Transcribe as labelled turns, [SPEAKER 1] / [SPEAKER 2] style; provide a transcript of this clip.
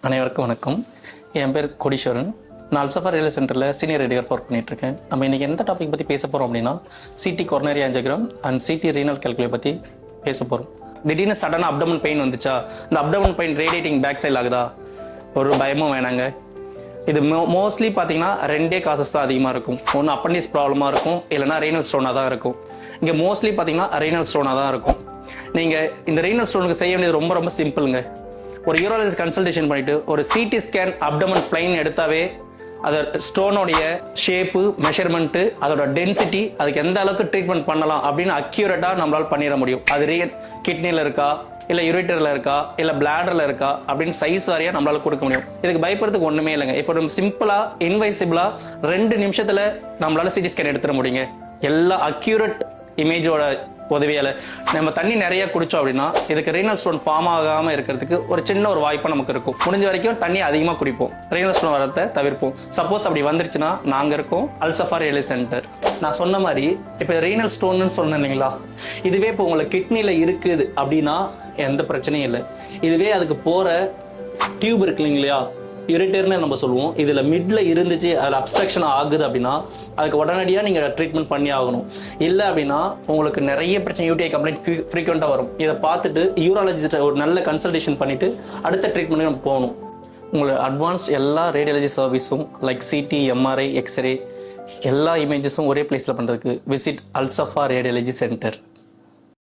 [SPEAKER 1] அனைவருக்கும் வணக்கம். என் பேர் கோடீஸ்வரன். நான் அல்சஃபா ரயில்வே சென்டரில் சீனியர் ரேடியோர் ஒர்க் பண்ணிட்டுருக்கேன். நம்ம இன்றைக்கி எந்த டாபிக் பற்றி பேச போகிறோம் அப்படின்னா CT coronary angiogram and CT renal calculi பற்றி பேச போகிறோம். திடீர்னு சடனாக அப்டமன் பெயின் வந்துச்சா, இந்த அப்டமன் பெயின் ரேடியேட்டிங் பேக் சைடில் ஆகுதா, ஒரு பயமும் வேணாங்க. இது மோஸ்ட்லி பார்த்தீங்கன்னா ரெண்டே காசஸ் தான் அதிகமாக இருக்கும். ஒன்று அப்பண்டிஸ் ப்ராப்ளமாக இருக்கும், இல்லைனா ரீனல் ஸ்டோனாக தான் இருக்கும். இங்கே மோஸ்ட்லி பார்த்தீங்கன்னா ரீனல் ஸ்டோனாக தான் இருக்கும். நீங்கள் இந்த ரீனல் ஸ்டோனுக்கு செய்ய வேண்டியது ரொம்ப ரொம்ப சிம்பிளுங்க. ஒரு யூராலஜிஸ்ட் கன்சல்டேஷன் பண்ணிட்டு ஒரு சிடி ஸ்கேன் அப்டமன் பிளைன் எடுத்தாவே அது ஸ்டோனோடைய ஷேப்பு, மெஷர்மெண்ட்டு, அதோட டென்சிட்டி, அதுக்கு எந்த அளவுக்கு ட்ரீட்மெண்ட் பண்ணலாம் அப்படின்னு அக்யூரேட்டாக நம்மளால் பண்ணிட முடியும். அது கிட்னியில் இருக்கா, இல்லை யூரிட்டரில் இருக்கா, இல்லை பிளாடரில் இருக்கா அப்படின்னு சைஸ் வாரியாக நம்மளால கொடுக்க முடியும். இதுக்கு பயப்படுறதுக்கு ஒன்றுமே இல்லைங்க. இப்போ நம்ம சிம்பிளாக இன்வைசிபிளாக 2 நிமிஷத்தில் நம்மளால சிடி ஸ்கேன் எடுத்துட முடியுங்க. எல்லா அக்யூரேட் இமேஜோட உதவியால நம்ம தண்ணி நிறைய குடிச்சோம் அப்படின்னா இதுக்கு ரீனல் ஸ்டோன் ஃபார்ம் ஆகாம இருக்கிறதுக்கு ஒரு சின்ன ஒரு வாய்ப்பு நமக்கு இருக்கும். முடிஞ்ச வரைக்கும் தண்ணி அதிகமாக குடிப்போம், ரீனல் ஸ்டோன் வரத்தை தவிர்ப்போம். சப்போஸ் அப்படி வந்துருச்சுன்னா நாங்கள் இருக்கோம், அல்சஃபா ரயில்வே சென்டர். நான் சொன்ன மாதிரி இப்போ ரீனல் ஸ்டோன்னு சொன்னேன் இல்லைங்களா, இதுவே இப்போ உங்களுக்கு கிட்னியில் இருக்குது அப்படின்னா எந்த பிரச்சனையும் இல்லை. இதுவே அதுக்கு போகிற டியூப் இருக்கு இல்லைங்களா, யூரிட்டர்னு நம்ம சொல்லுவோம், இதில் மிட்ல இருந்துச்சு, அதில் அப்ஸ்ட்ரக்ஷன் ஆகுது அப்படின்னா அதுக்கு உடனடியாக நீங்கள் ட்ரீட்மெண்ட் பண்ணி ஆகணும். இல்லை அப்படின்னா உங்களுக்கு நிறைய பிரச்சனை, யூடிஐ கம்ப்ளைண்ட் ஃப்ரீக்வெண்ட்டாக வரும். இதை பார்த்துட்டு யூராலஜிஸ்ட்டை ஒரு நல்ல கன்சல்டேஷன் பண்ணிவிட்டு அடுத்த ட்ரீட்மெண்ட்டுக்கு நம்ம போகணும். உங்களுக்கு அட்வான்ஸ்ட் எல்லா ரேடியாலஜி சர்வீஸும் லைக் சிடி, எம்ஆர்ஐ, எக்ஸ்ரே எல்லா இமேஜஸும் ஒரே பிளேஸில் பண்ணுறதுக்கு விசிட் அல்சஃபா ரேடியாலஜி சென்டர்.